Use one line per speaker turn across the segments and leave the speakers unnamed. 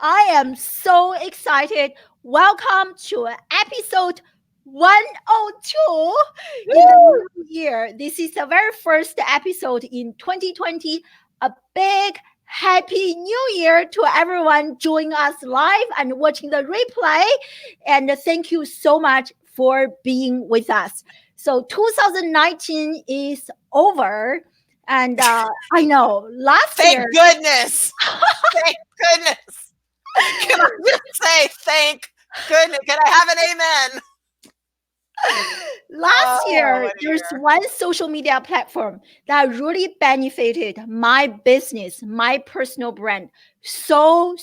I am so excited. Welcome to episode 102 in the
Woo!
new year. This is the very first episode in 2020. A big happy new year to everyone joining us live and watching the replay. And thank you so much for being with us. So 2019 is over. And I know last year,
Thank goodness. Thank goodness. Can I just say thank goodness? Can I have an amen?
last year,
what a
there's
year.
one social media platform that really benefited my business, my personal brand so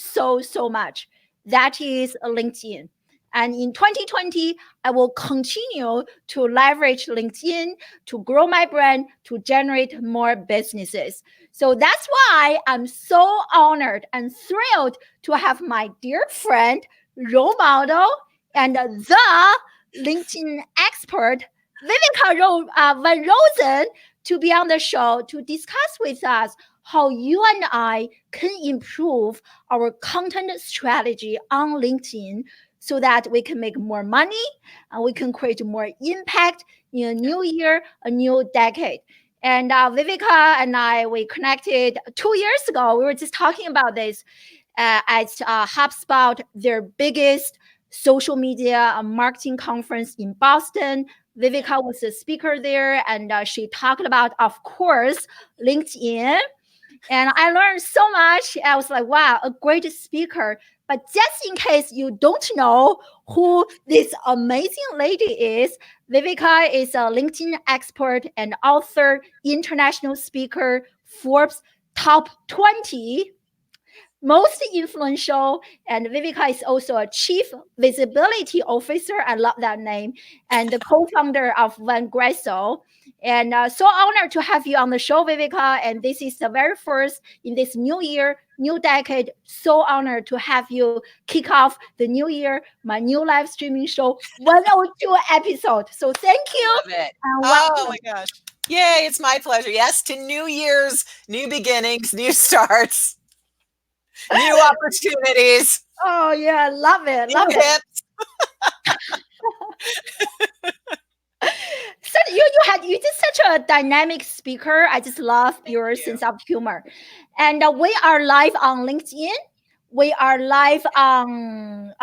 much. That is LinkedIn. And in 2020, I will continue to leverage LinkedIn to grow my brand, to generate more businesses. So that's why I'm so honored and thrilled to have my dear friend, role model, and the LinkedIn expert, Viveka von Rosen, to be on the show to discuss with us how you and I can improve our content strategy on LinkedIn so that we can make more money and we can create more impact in a new year, a new decade. And Viveka and I, we connected 2 years ago. We were just talking about this at HubSpot, their biggest social media marketing conference in Boston. Viveka was a speaker there, and she talked about, of course, LinkedIn. And I learned so much. I was like, wow, a great speaker. But just in case you don't know who this amazing lady is, Viveka is a LinkedIn expert and author, international speaker, Forbes top 20 most influential, and Viveka is also a chief visibility officer. I love that name, and the co-founder of Van Gresso. And so honored to have you on the show, Viveka. And this is the very first in this new year, new decade. So honored to have you kick off the new year, my new live streaming show, 102 episode. So thank you.
Love it.
And
Oh my gosh. Yay, it's my pleasure. Yes, to new years, new beginnings, new starts, new opportunities,
oh yeah, love it,
new
love it.
hips.
So you just such a dynamic speaker. I just love your
you.
sense of humor. And we are live on LinkedIn. We are live on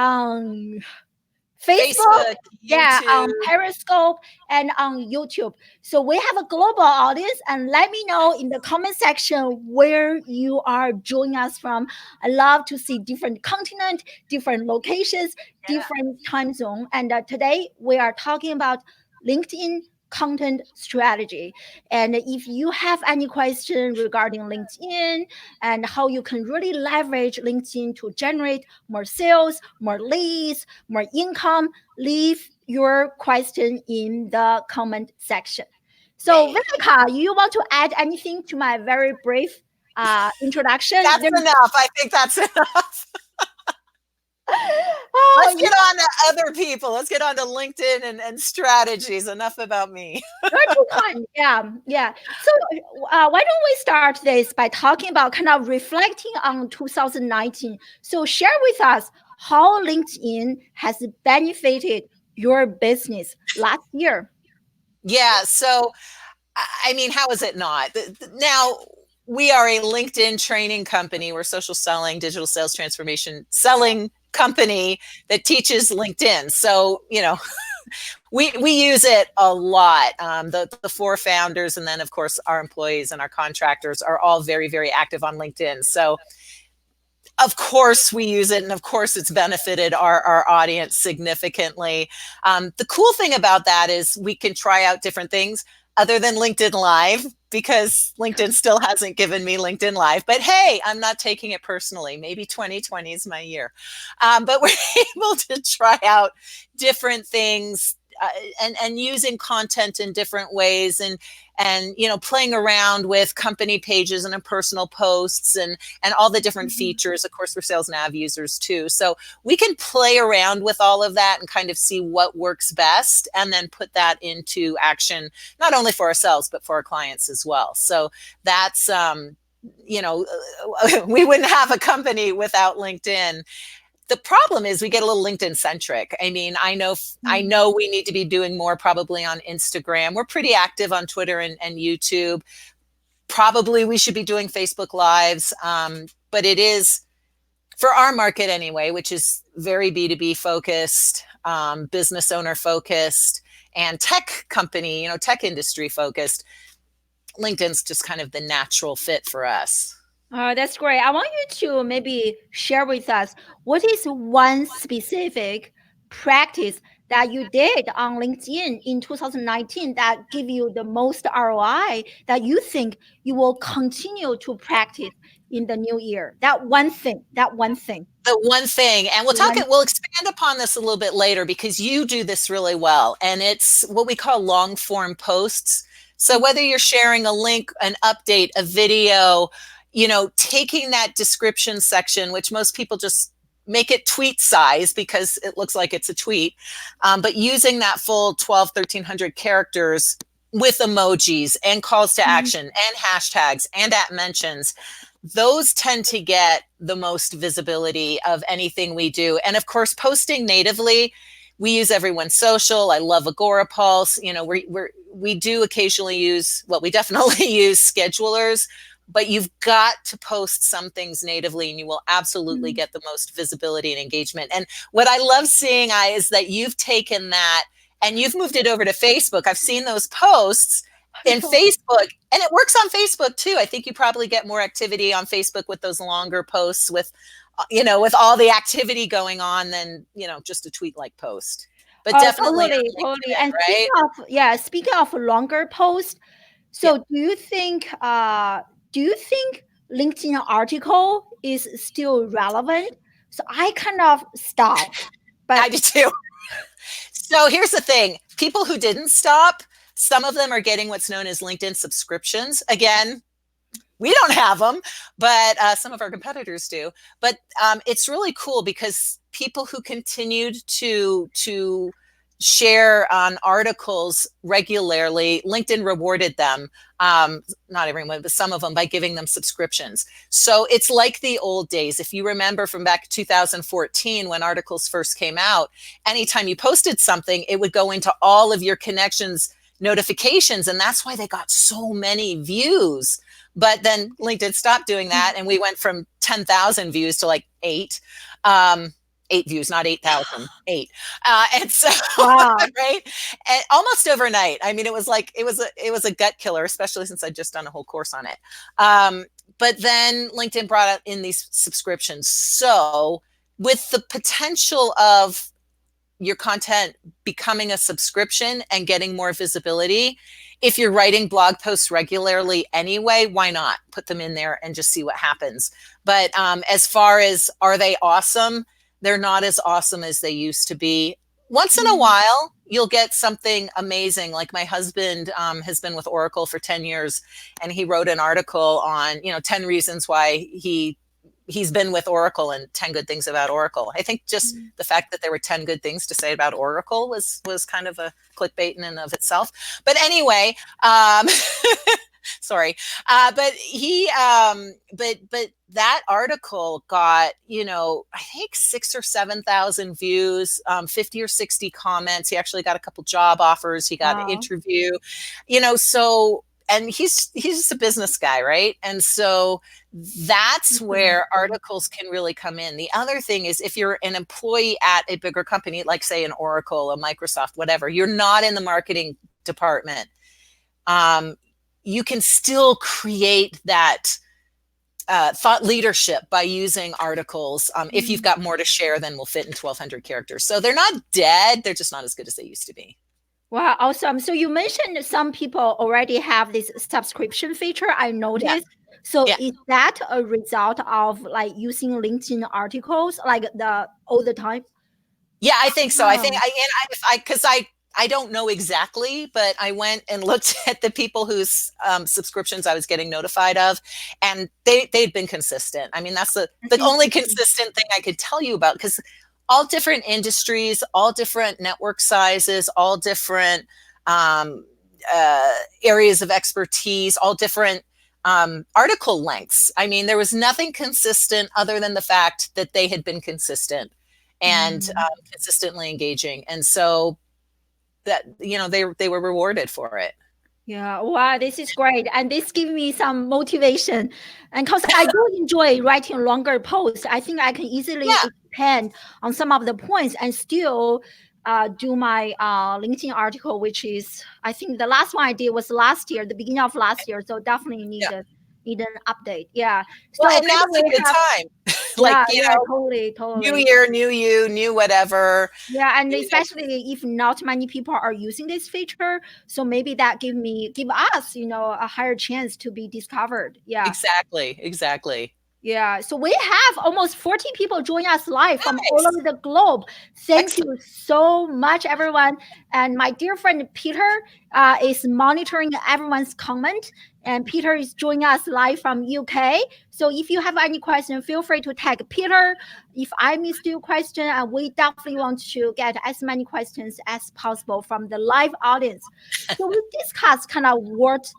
Facebook, yeah, on
YouTube.
Periscope and on YouTube. So we have a global audience, and let me know in the comment section where you are joining us from. I love to see different continent, different locations, different time zone. And today we are talking about LinkedIn content strategy. And if you have any question regarding LinkedIn and how you can really leverage LinkedIn to generate more sales, more leads, more income, leave your question in the comment section. So, Viveka, you want to add anything to my very brief introduction?
That's enough. I think that's enough.
Oh,
Let's get on to other people. Let's get on to LinkedIn and strategies. Enough about me.
You're too kind. Yeah. So, why don't we start this by talking about kind of reflecting on 2019? So, share with us how LinkedIn has benefited your business last year.
Yeah. So, I mean, how is it not? Now, we are a LinkedIn training company. We're social selling, digital sales transformation selling company that teaches LinkedIn. So, we use it a lot. The four founders, and then of course our employees and our contractors are all very, very active on LinkedIn. So of course we use it, and of course it's benefited our audience significantly. The cool thing about that is we can try out different things other than LinkedIn Live, because LinkedIn still hasn't given me LinkedIn Live. But hey, I'm not taking it personally. Maybe 2020 is my year. But we're able to try out different things and using content in different ways, and playing around with company pages and personal posts and all the different features. Of course, we're Sales Nav users too, so we can play around with all of that and kind of see what works best, and then put that into action, not only for ourselves but for our clients as well. So that's we wouldn't have a company without LinkedIn. The problem is we get a little LinkedIn centric. I mean, I know we need to be doing more probably on Instagram. We're pretty active on Twitter and YouTube. Probably we should be doing Facebook Lives. But it is, for our market anyway, which is very B2B focused, business owner focused, and tech company, tech industry focused, LinkedIn's just kind of the natural fit for us.
That's great. I want you to maybe share with us what is one specific practice that you did on LinkedIn in 2019 that give you the most ROI that you think you will continue to practice in the new year. That one thing.
The one thing, and we'll expand upon this a little bit later because you do this really well, and it's what we call long form posts. So whether you're sharing a link, an update, a video, taking that description section, which most people just make it tweet size because it looks like it's a tweet, but using that full 1,200-1,300 characters with emojis and calls to action and hashtags and at mentions, those tend to get the most visibility of anything we do. And of course, posting natively, we use Everyone's Social. I love Agorapulse. We do occasionally use, we definitely use schedulers, but you've got to post some things natively and you will absolutely get the most visibility and engagement. And what I love seeing, is that you've taken that and you've moved it over to Facebook. I've seen those posts in Facebook, and it works on Facebook too. I think you probably get more activity on Facebook with those longer posts with all the activity going on than, just a tweet like post. But definitely
totally. And
right?
Speaking of longer posts, so do you think LinkedIn article is still relevant? So I kind of stopped. But
I do too. So here's the thing. People who didn't stop, some of them are getting what's known as LinkedIn subscriptions. Again, we don't have them, but some of our competitors do. But it's really cool because people who continued to share on articles regularly, LinkedIn rewarded them, not everyone, but some of them, by giving them subscriptions. So it's like the old days. If you remember from back 2014 when articles first came out, anytime you posted something, it would go into all of your connections notifications, and that's why they got so many views. But then LinkedIn stopped doing that, and we went from 10,000 views to like 8 views, not 8,000, 8. And so, right, and almost overnight. I mean, it was a gut killer, especially since I'd just done a whole course on it. But then LinkedIn brought in these subscriptions. So with the potential of your content becoming a subscription and getting more visibility, if you're writing blog posts regularly anyway, why not put them in there and just see what happens? But as far as, are they awesome? They're not as awesome as they used to be. Once in a while, you'll get something amazing. Like my husband has been with Oracle for 10 years, and he wrote an article on, 10 reasons why he's been with Oracle and 10 good things about Oracle. I think just the fact that there were 10 good things to say about Oracle was kind of a clickbait in and of itself. But anyway, sorry. But that article got, I think 6,000 or 7,000 views, 50 or 60 comments. He actually got a couple job offers. He got an interview, so, and he's just a business guy, right? And so that's where articles can really come in. The other thing is, if you're an employee at a bigger company, like say an Oracle, a Microsoft, whatever, you're not in the marketing department. You can still create that thought leadership by using articles. If you've got more to share than will fit in 1,200 characters. So they're not dead. They're just not as good as they used to be.
Wow, awesome. So you mentioned some people already have this subscription feature, I noticed. So is that a result of like using LinkedIn articles like all the time?
Yeah, I think so. I think because I don't know exactly, but I went and looked at the people whose subscriptions I was getting notified of, and they'd been consistent. I mean, that's the only consistent thing I could tell you about, because all different industries, all different network sizes, all different areas of expertise, all different article lengths. I mean, there was nothing consistent other than the fact that they had been consistent and
Mm.
consistently engaging. And so that, they were rewarded for it.
Yeah, wow, this is great. And this gives me some motivation. And because I do enjoy writing longer posts, I think I can easily
Yeah,
expand on some of the points and still do my LinkedIn article, which is, I think the last one I did was last year, the beginning of last year. So definitely
yeah.
need an update. Yeah.
Well,
So
and
maybe
now's a
we
good
have,
time. Like,
yeah, yeah, totally,
new
totally.
year, new you, new whatever.
Yeah, and
You know,
especially if not many people are using this feature, so maybe that give us, a higher chance to be discovered. Yeah.
exactly, exactly.
Yeah, so we have almost 40 people join us live from all
Nice.
over the globe. Thank
Excellent.
you so much, everyone. And my dear friend Peter is monitoring everyone's comment. And Peter is joining us live from UK. So if you have any question, feel free to tag Peter. If I missed your question, and we definitely want to get as many questions as possible from the live audience. So we discussed kind of what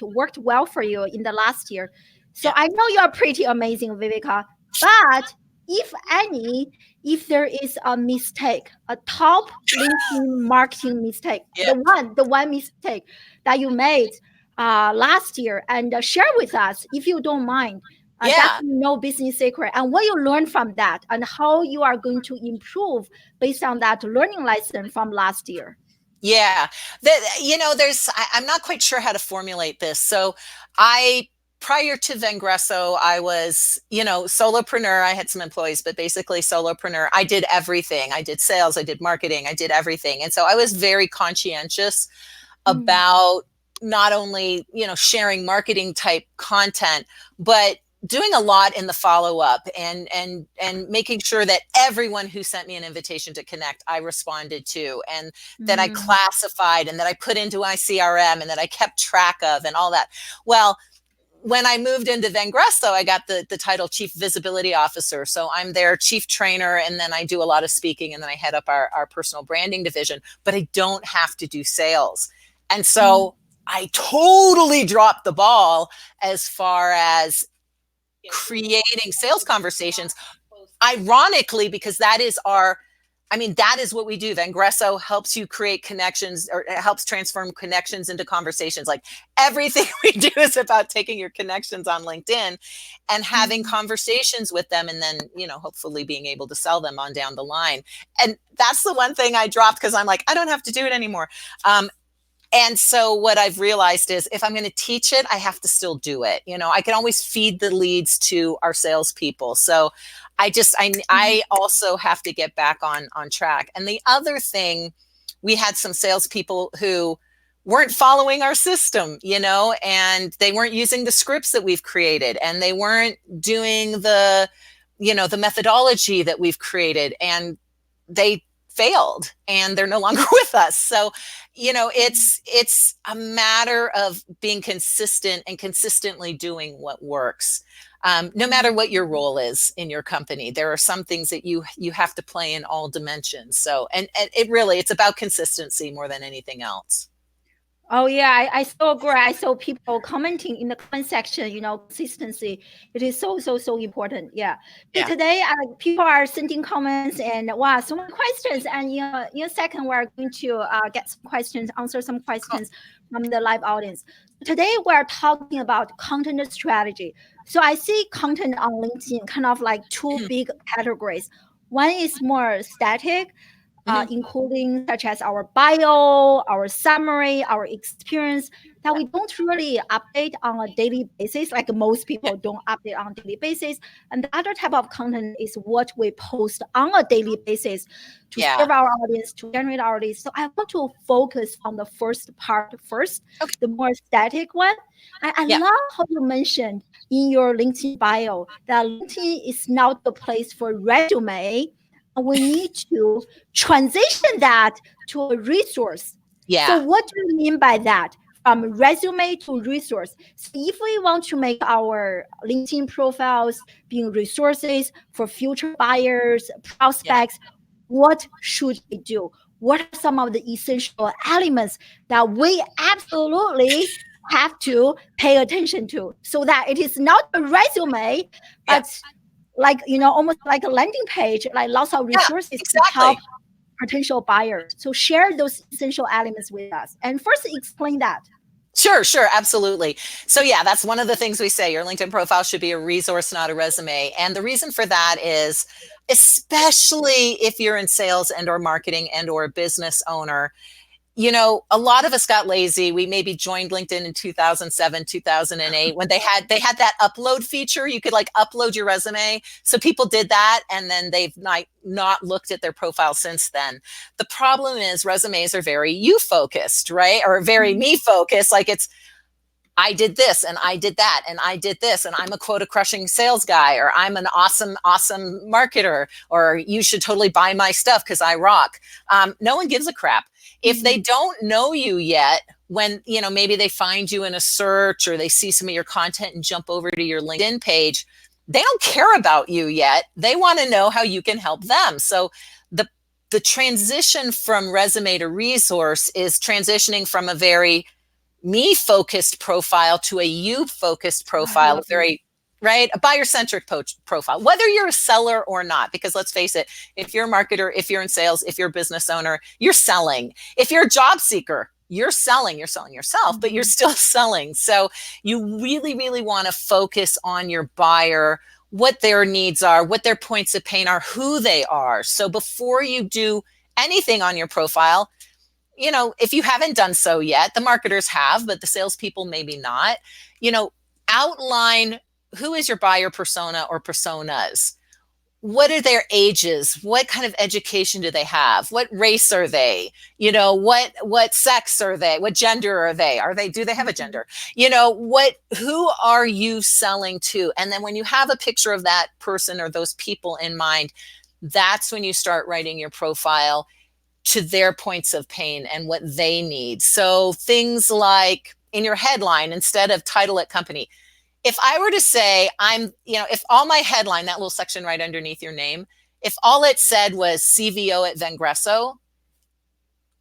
worked well for you in the last year. So
Yeah.
I know you're pretty amazing, Viveka, but if any, if there is a mistake, a top LinkedIn marketing mistake,
Yeah.
the one mistake that you made last year, and share with us if you don't mind. That's
Yeah.
no business secret, and what you learned from that, and how you are going to improve based on that learning lesson from last year.
Yeah. I'm not quite sure how to formulate this. So I, prior to Vengresso, I was, solopreneur. I had some employees, but basically solopreneur. I did everything. I did sales, I did marketing, I did everything. And so I was very conscientious
Mm,
about not only, sharing marketing type content, but doing a lot in the follow up and making sure that everyone who sent me an invitation to connect I responded to, and that I
mm,
classified and that I put into my CRM and that I kept track of and all that. Well, when I moved into Vengresso, I got the title Chief Visibility Officer. So I'm their chief trainer, and then I do a lot of speaking, and then I head up our personal branding division, but I don't have to do sales. And
mm,
so I totally dropped the ball as far as creating sales conversations, ironically, because that is what we do. Vengresso helps you create connections, or it helps transform connections into conversations. Like, everything we do is about taking your connections on LinkedIn and having
mm.
conversations with them, and then, hopefully being able to sell them on down the line. And that's the one thing I dropped because I'm like, I don't have to do it anymore. And so what I've realized is, if I'm going to teach it, I have to still do it. I can always feed the leads to our salespeople. So I also have to get back on track. And the other thing, we had some salespeople who weren't following our system, and they weren't using the scripts that we've created, and they weren't doing the methodology that we've created, and they failed and they're no longer with us. So, it's a matter of being consistent and consistently doing what works. No matter what your role is in your company, there are some things that you have to play in all dimensions. So, and it's about consistency more than anything else.
Oh yeah, I so agree. I saw people commenting in the comment section. Consistency. It is so important. Yeah. So
Yeah.
today, people are sending comments, and wow, so many questions. And in a second, we're going to get some questions, answer some
Cool.
questions from the live audience. Today, we're talking about content strategy. So I see content on LinkedIn kind of like two big categories. One is more static,
Hmm.
including such as our bio, our summary, our experience, that we don't really update on a daily basis, like most
Yeah.
people don't update on a daily basis. And the other type of content is what we post on a daily basis to
Yeah.
serve our audience, to generate our audience. So I want to focus on the first part first,
Okay.
the more static one. I
Yeah.
love how you mentioned in your LinkedIn bio that LinkedIn is not the place for resume. We need to transition that to a resource. So
Yeah.
what do you mean by that? From resume to resource. So if we want to make our LinkedIn profiles being resources for future buyers,
Yeah.
prospects, what should we do? What are some of the essential elements that we absolutely have to pay attention to, so that it is not a resume,
Yeah.
but like, almost like a landing page, like lots of
Yeah,
resources to help
exactly.
potential buyers. So share those essential elements with us and first explain that.
Sure, sure, absolutely. So yeah, that's one of the things we say. Your LinkedIn profile should be a resource, not a resume. And the reason for that is, especially if you're in sales and or marketing and or a business owner, a lot of us got lazy. We maybe joined LinkedIn in 2007, 2008 when they had that upload feature. You could like upload your resume. So people did that and then they've not looked at their profile since then. The problem is resumes are very you focused, right? Or very me focused. Like it's I did this and I did that and I did this and I'm a quota crushing sales guy, or I'm an awesome, awesome marketer, or you should totally buy my stuff because I rock. No one gives a crap. If they don't know you yet, when, maybe they find you in a search or they see some of your content and jump over to your LinkedIn page, they don't care about you yet. They want to know how you can help them. So the transition from resume to resource is transitioning from a very me focused profile to a you focused profile, a very right, a buyer centric profile, whether you're a seller or not. Because let's face it, if you're a marketer, if you're in sales, if you're a business owner, you're selling. If you're a job seeker, you're selling yourself, but you're still selling. So you really, really want to focus on your buyer, what their needs are, what their points of pain are, who they are. So before you do anything on your profile, if you haven't done so yet, the marketers have, but the salespeople maybe not, outline who is your buyer persona or personas. What are their ages? What kind of education do they have? What race are they? What sex are they? What gender are they? Do they have a gender? Who are you selling to? And then when you have a picture of that person or those people in mind, that's when you start writing your profile to their points of pain and what they need. So things like in your headline, instead of title at company, if I were to say if all my headline, that little section right underneath your name, if all it said was CVO at Vengresso,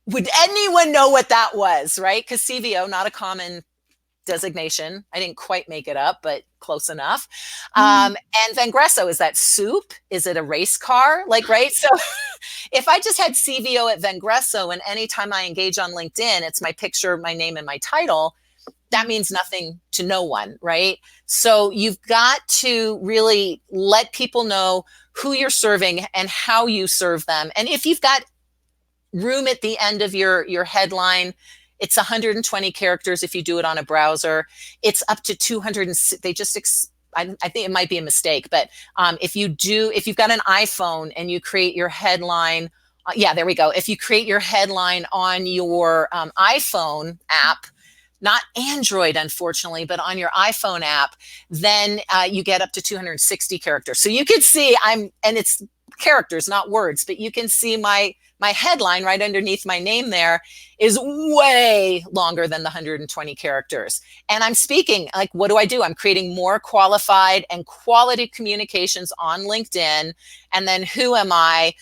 would anyone know what that was, right? Because CVO, not a common designation. I didn't quite make it up, but close enough. And Vengresso, is that soup? Is it a race car? Like, right? So if I just had CVO at Vengresso and anytime I engage on LinkedIn, it's my picture, my name, and my title, that means nothing to no one, right? So you've got to really let people know who you're serving and how you serve them. And if you've got room at the end of your headline, it's 120 characters if you do it on a browser. It's up to 200. I think it might be a mistake, but if you've got an iPhone and you create your headline, there we go. If you create your headline on your iPhone app, not Android, unfortunately, but on your iPhone app, then you get up to 260 characters. So you can see and it's characters, not words, but you can see my headline right underneath my name there is way longer than the 120 characters. And I'm speaking, like, what do? I'm creating more qualified and quality communications on LinkedIn. And then who am I?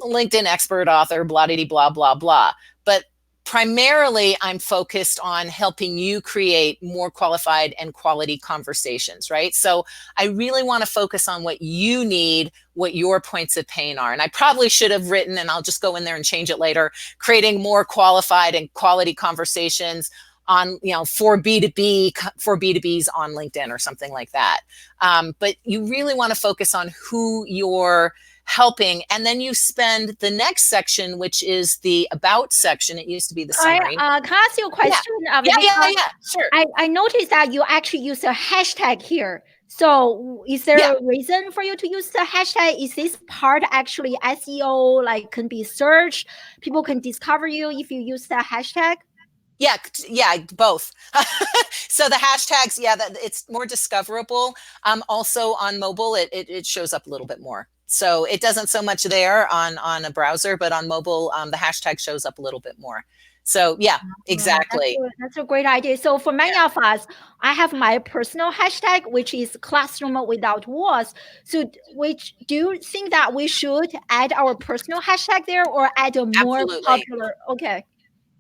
LinkedIn expert, author, blah, blah, blah, blah, blah. But primarily, I'm focused on helping you create more qualified and quality conversations, right? So I really want to focus on what you need, what your points of pain are. And I probably should have written, and I'll just go in there and change it later, creating more qualified and quality conversations on, for B2Bs on LinkedIn or something like that. But you really want to focus on who you're helping, and then you spend the next section, which is the about section. It used to be the summary.
Can I ask you a question?
Yeah, sure.
I noticed that you actually use a hashtag here. So is there a reason for you to use the hashtag? Is this part actually SEO, like can be searched? People can discover you if you use the hashtag?
Yeah, both. So the hashtags, that it's more discoverable. Also on mobile, it shows up a little bit more. So it doesn't so much there on a browser, but on mobile, the hashtag shows up a little bit more. So exactly.
That's a great idea. So for many of us, I have my personal hashtag, which is classroom without walls. So do you think that we should add our personal hashtag there or add a more
Absolutely.
popular? Okay.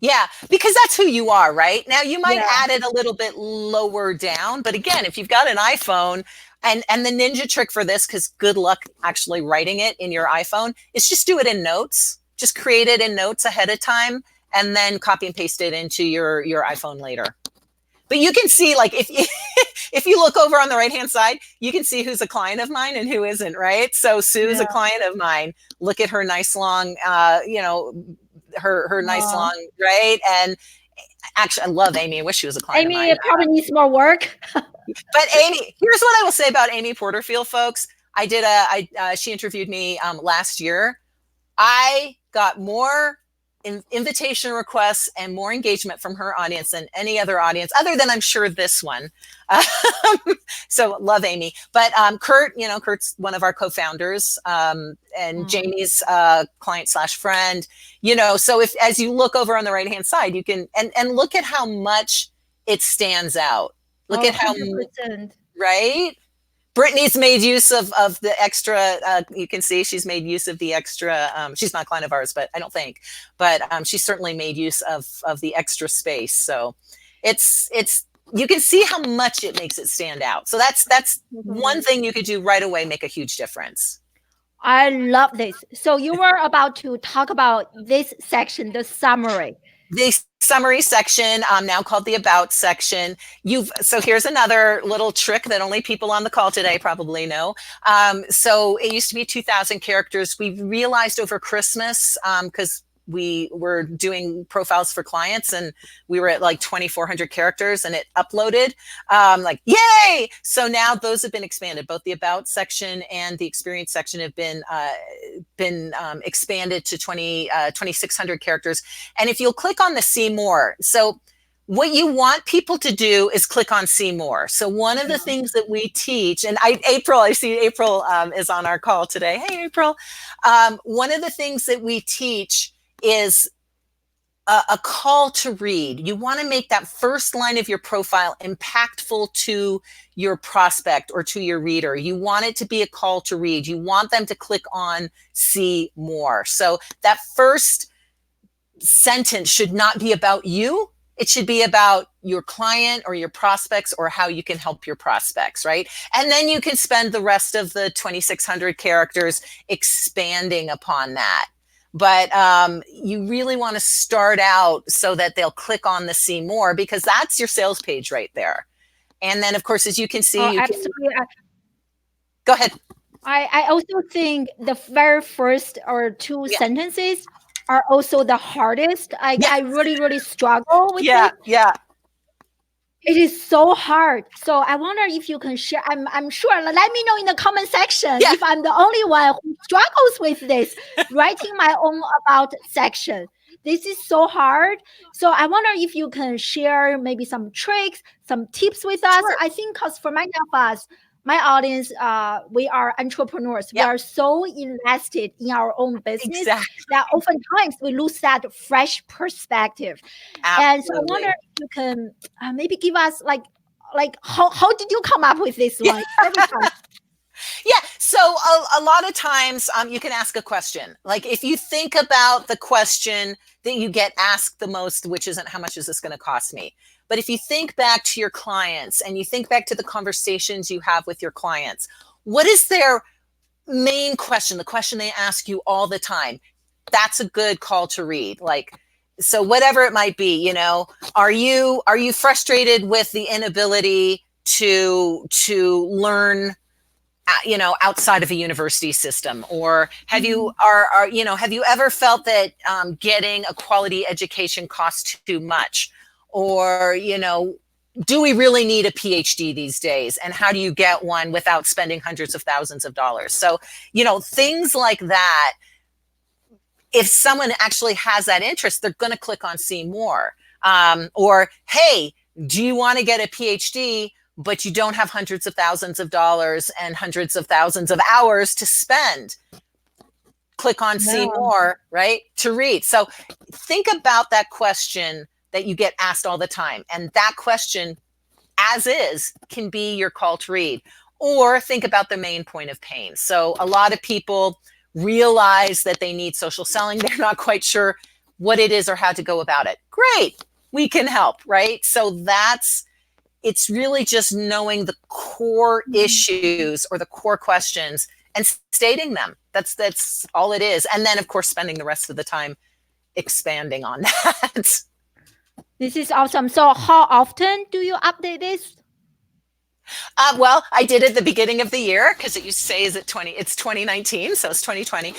Yeah, because that's who you are, right? Now you might
Yeah.
add it a little bit lower down, but again, if you've got an iPhone, and the ninja trick for this, because good luck actually writing it in your iPhone, is just do it in notes. Just create it in notes ahead of time and then copy and paste it into your iPhone later. But you can see, like, if you, if you look over on the right hand side, you can see who's a client of mine and who isn't, right? So Sue's a
Yeah.
client of mine. Look at her nice long, her nice
Uh,
long, right? And actually, I love Amy. I wish she was a client of
Amy
mine.
probably needs more work.
But Amy, here's what I will say about Amy Porterfield, folks. She interviewed me last year. I got more invitation requests and more engagement from her audience than any other audience, other than I'm sure this one. Um, so love Amy. But Kurt, Kurt's one of our co-founders, and Jamie's client / friend. So if as you look over on the right-hand side, you can and look at how much it stands out. Look at how
100%.
right. Brittany's made use of the extra. You can see she's made use of the extra. She's not a client of ours, but I don't think. But she's certainly made use of the extra space. So it's you can see how much it makes it stand out. So that's one thing you could do right away, make a huge difference.
I love this. So you were about to talk about this section, the summary.
The summary section, now called the about section. So here's another little trick that only people on the call today probably know. So it used to be 2,000 characters. We realized over Christmas, because we were doing profiles for clients and we were at like 2,400 characters and it uploaded, like, yay! So now those have been expanded. Both the about section and the experience section have been expanded to 2,600 characters. And if you'll click on the see more, so what you want people to do is click on see more. So one of the things that we teach, and I see April is on our call today. Hey, April. One of the things that we teach is a call to read. You want to make that first line of your profile impactful to your prospect or to your reader. You want it to be a call to read. You want them to click on see more. So that first sentence should not be about you. It should be about your client or your prospects or how you can help your prospects, right? And then you can spend the rest of the 2,600 characters expanding upon that. But you really want to start out so that they'll click on the see more, because that's your sales page right there. And then, of course, as you can see,
Absolutely.
Go ahead.
I also think the very first or two sentences are also the hardest. I really, really struggle with it.
Yeah.
It is so hard. So I wonder if you can share. I'm sure. Let me know in the comment section if I'm the only one who struggles with this, writing my own about section. This is so hard. So I wonder if you can share maybe some tricks, some tips with us.
Sure.
I think because for many of us, my audience, we are entrepreneurs. We are so invested in our own business that oftentimes we lose that fresh perspective.
Absolutely.
And so I wonder if you can maybe give us like how did you come up with this one every time?
Yeah. So a lot of times you can ask a question. Like if you think about the question that you get asked the most, which isn't how much is this going to cost me? But if you think back to your clients and you think back to the conversations you have with your clients, what is their main question? The question they ask you all the time. That's a good call to read. Like, so whatever it might be, are you frustrated with the inability to learn outside of a university system? Or have you have you ever felt that getting a quality education costs too much? Or do we really need a PhD these days? And how do you get one without spending hundreds of thousands of dollars? So things like that. If someone actually has that interest, they're going to click on see more. Or hey, do you want to get a PhD but you don't have hundreds of thousands of dollars and hundreds of thousands of hours to spend? Click on see more, right? To read. So think about that question that you get asked all the time. And that question, as is, can be your call to read. Or think about the main point of pain. So a lot of people realize that they need social selling. They're not quite sure what it is or how to go about it. Great, we can help, right? So it's really just knowing the core issues or the core questions and stating them. That's all it is. And then, of course, spending the rest of the time expanding on that.
This is awesome. So how often do you update this?
Well, I did at the beginning of the year because it used to say it's 2019, so it's 2020.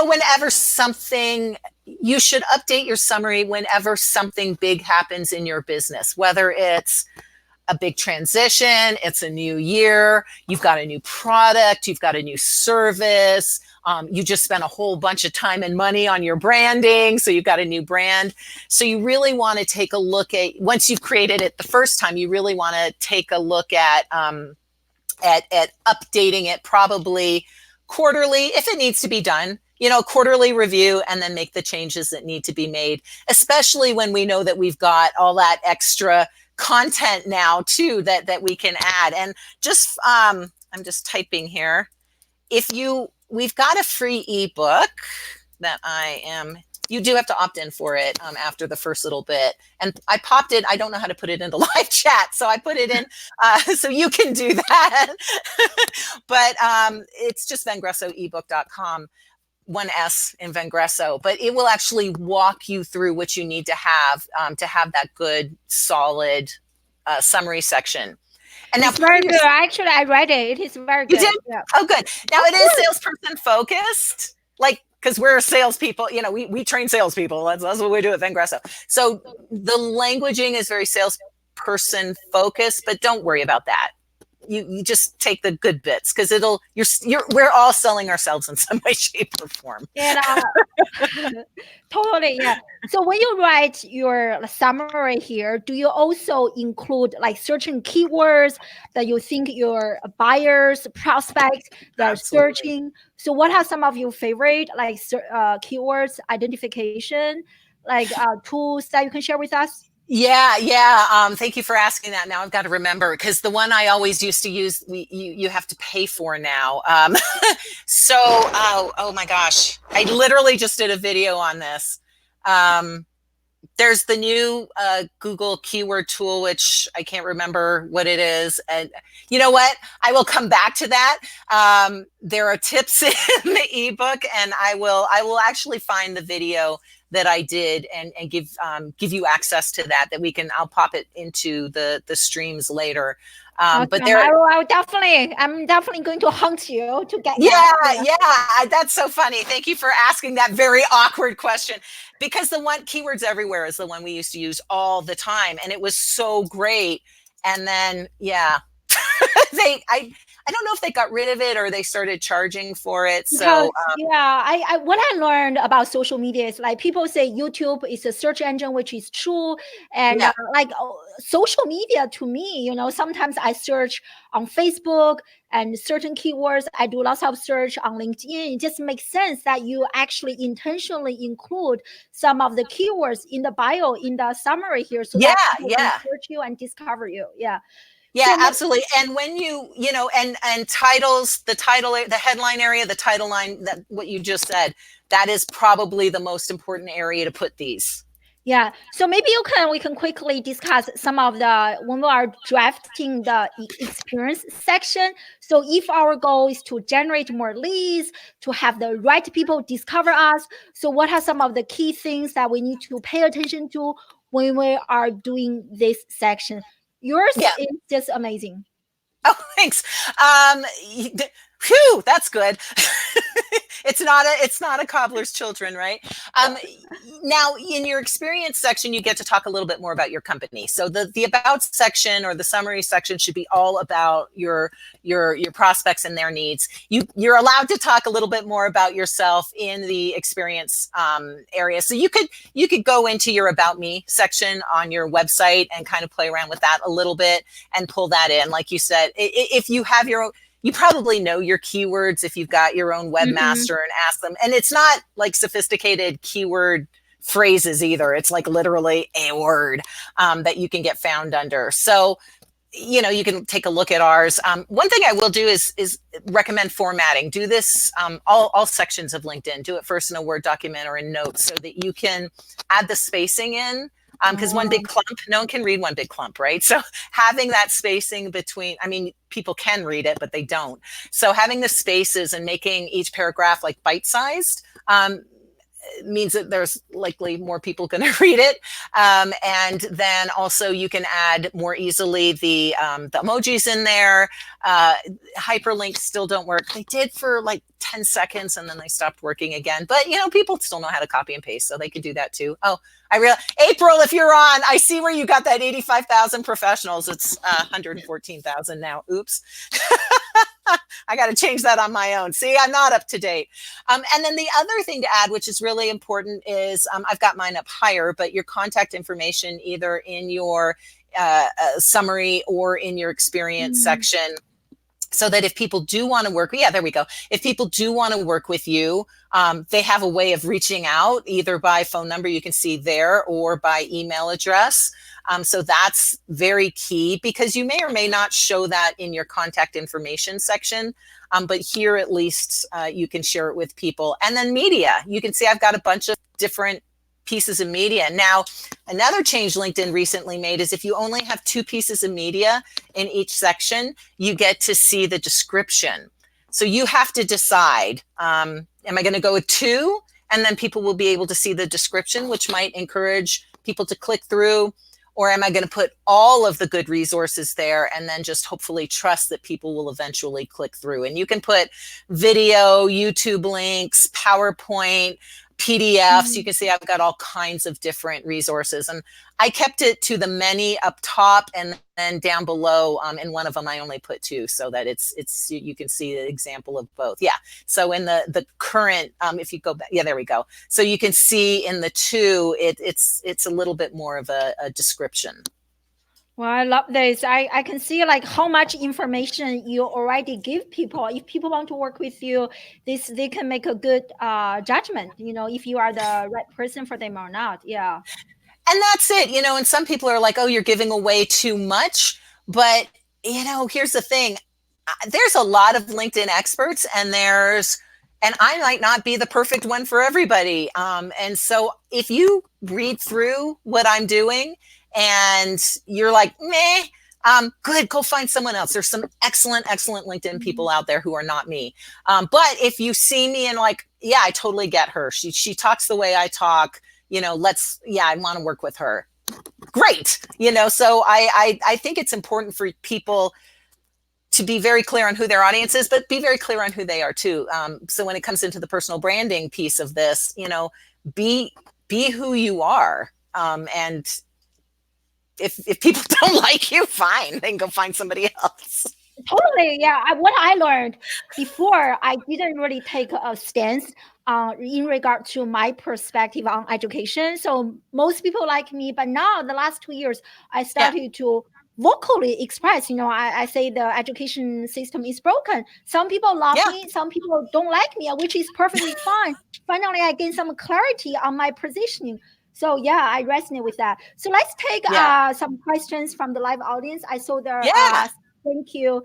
Whenever something, you should update your summary whenever something big happens in your business, whether it's a big transition, it's a new year, you've got a new product, you've got a new service, you just spent a whole bunch of time and money on your branding, so you've got a new brand. So you really want to take a look at, once you've created it the first time, you really want to take a look at updating it probably quarterly if it needs to be done. Quarterly review, and then make the changes that need to be made, especially when we know that we've got all that extra content now too that we can add. And just I'm just typing here. We've got a free ebook that you do have to opt in for it after the first little bit. And I popped it. I don't know how to put it into live chat, so I put it in so you can do that. But it's just vengressoebook.com. 1S in Vengresso, but it will actually walk you through what you need to have that good, solid summary section. And now,
it's very good. Actually, I read it. It is very good.
You did? Yeah. Oh, good. Now it is salesperson focused, because we're salespeople. We train salespeople. That's what we do at Vengresso. So the languaging is very salesperson focused, but don't worry about that. You just take the good bits because we're all selling ourselves in some way, shape, or form.
And totally, yeah. So when you write your summary here, do you also include certain keywords that you think your buyers, prospects, they're searching? So what are some of your favorite keywords identification, tools that you can share with us?
Yeah. Thank you for asking that. Now I've got to remember, because the one I always used to use, you have to pay for now. So, oh my gosh, I literally just did a video on this. There's the new Google keyword tool, which I can't remember what it is. And you know what? I will come back to that. There are tips in the ebook, and I will actually find the video that I did and give you access to that I'll pop it into the streams later.
Awesome. But I'm definitely going to hunt you to get
that. Yeah, that's so funny. Thank you for asking that very awkward question, because the one Keywords Everywhere is the one we used to use all the time, and it was so great. And then I don't know if they got rid of it or they started charging for it. So
what I learned about social media is people say YouTube is a search engine, which is true. And social media to me, sometimes I search on Facebook and certain keywords. I do lots of search on LinkedIn. It just makes sense that you actually intentionally include some of the keywords in the bio, in the summary here, so that people can search you and discover you.
Yeah, absolutely. And when and titles, the headline area, the title line, that what you just said, that is probably the most important area to put these.
Yeah. So maybe we can quickly discuss some of when we are drafting the experience section. So if our goal is to generate more leads, to have the right people discover us, so what are some of the key things that we need to pay attention to when we are doing this section? Yours is just amazing.
Oh, thanks. Phew, that's good. It's not a cobbler's children, right? Now, in your experience section, you get to talk a little bit more about your company. So the about section or the summary section should be all about your prospects and their needs. You're allowed to talk a little bit more about yourself in the experience area. So you could go into your about me section on your website and kind of play around with that a little bit and pull that in. Like you said, if you have your own, you probably know your keywords if you've got your own webmaster and ask them. And it's not like sophisticated keyword phrases either. It's like literally a word that you can get found under. So you can take a look at ours. One thing I will do is recommend formatting. Do this all sections of LinkedIn. Do it first in a Word document or in Notes so that you can add the spacing in. Because one big clump, no one can read one big clump, right? So having that spacing between, I mean, people can read it, but they don't. So having the spaces and making each paragraph like bite-sized means that there's likely more people going to read it. And then also you can add more easily the emojis in there. Hyperlinks still don't work. They did for like 10 seconds and then they stopped working again. But, people still know how to copy and paste, so they could do that too. Oh, I realize, April, if you're on, I see where you got that 85,000 professionals. It's 114,000 now. Oops. I got to change that on my own. See, I'm not up to date. And then the other thing to add, which is really important, is I've got mine up higher, but your contact information either in your summary or in your experience section, so that if people do want to work, there we go. If people do want to work with you, they have a way of reaching out, either by phone number you can see there or by email address. So that's very key, because you may or may not show that in your contact information section. But here, at least, you can share it with people. And then media, you can see I've got a bunch of different pieces of media. Now, another change LinkedIn recently made is if you only have 2 pieces of media in each section, you get to see the description. So you have to decide, am I going to go with 2? And then people will be able to see the description, which might encourage people to click through. Or am I going to put all of the good resources there and then just hopefully trust that people will eventually click through? And you can put video, YouTube links, PowerPoint, PDFs. You can see I've got all kinds of different resources, and I kept it to the many up top, and then down below in one of them I only put 2, so that it's you can see the example of both. So in the current, if you go back, there we go. So you can see in the 2, it's a little bit more of a description.
Well, I love this. I can see like how much information you already give people. If people want to work with you, they can make a good judgment, if you are the right person for them or not. Yeah.
And that's it, and some people are like, oh, you're giving away too much. But, here's the thing. There's a lot of LinkedIn experts, and I might not be the perfect one for everybody. And so if you read through what I'm doing and you're like, meh, good, go find someone else. There's some excellent LinkedIn people out there who are not me. But if you see me and like, I totally get her. She talks the way I talk. I want to work with her. Great. So I think it's important for people to be very clear on who their audience is, but be very clear on who they are too. So when it comes into the personal branding piece of this, be who you are. And if people don't like you, fine, then go find somebody else.
Totally. Yeah. What I learned before, I didn't really take a stance in regard to my perspective on education. So most people like me, but now the last 2 years, I started to vocally express, I say the education system is broken. Some people love me, some people don't like me, which is perfectly fine. Finally, I gained some clarity on my positioning. So I resonate with that. So let's take some questions from the live audience. I saw there. Thank you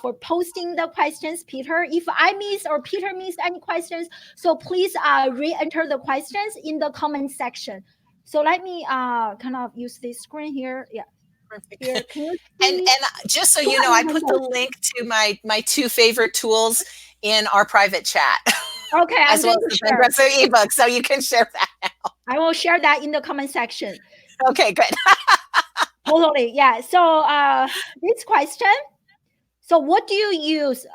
for posting the questions, Peter. If I miss or Peter missed any questions, so please re-enter the questions in the comment section. So let me kind of use this screen here. Yeah. Here, can you see?
And just so you know, I put the link to my 2 favorite tools in our private chat.
Okay,
as well as the Progressive ebook, so you can share that now.
I will share that in the comment section.
Okay, good.
Totally, yeah. So this question. So what do you use?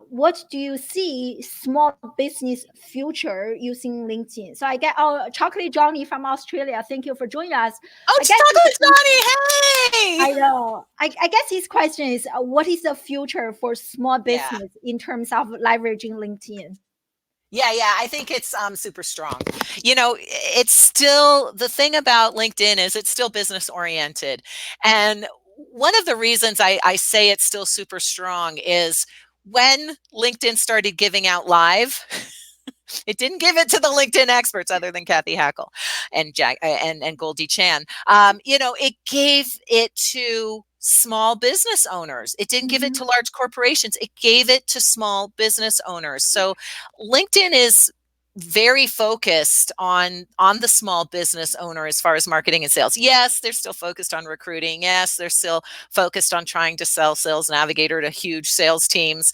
What do you see small business future using LinkedIn? So I get Chocolate Johnny from Australia. Thank you for joining us.
Oh, Chocolate Johnny, hey!
I know. I guess his question is, what is the future for small business in terms of leveraging LinkedIn?
Yeah, I think it's super strong. It's still, the thing about LinkedIn is it's still business oriented. And one of the reasons I say it's still super strong is when LinkedIn started giving out live, it didn't give it to the LinkedIn experts other than Kathy Hackle and Jack and Goldie Chan. It gave it to small business owners. It didn't give it
Mhm.
to large corporations. It gave it to small business owners. So LinkedIn is very focused on the small business owner as far as marketing and sales. Yes, they're still focused on recruiting. Yes, they're still focused on trying to sell Sales Navigator to huge sales teams,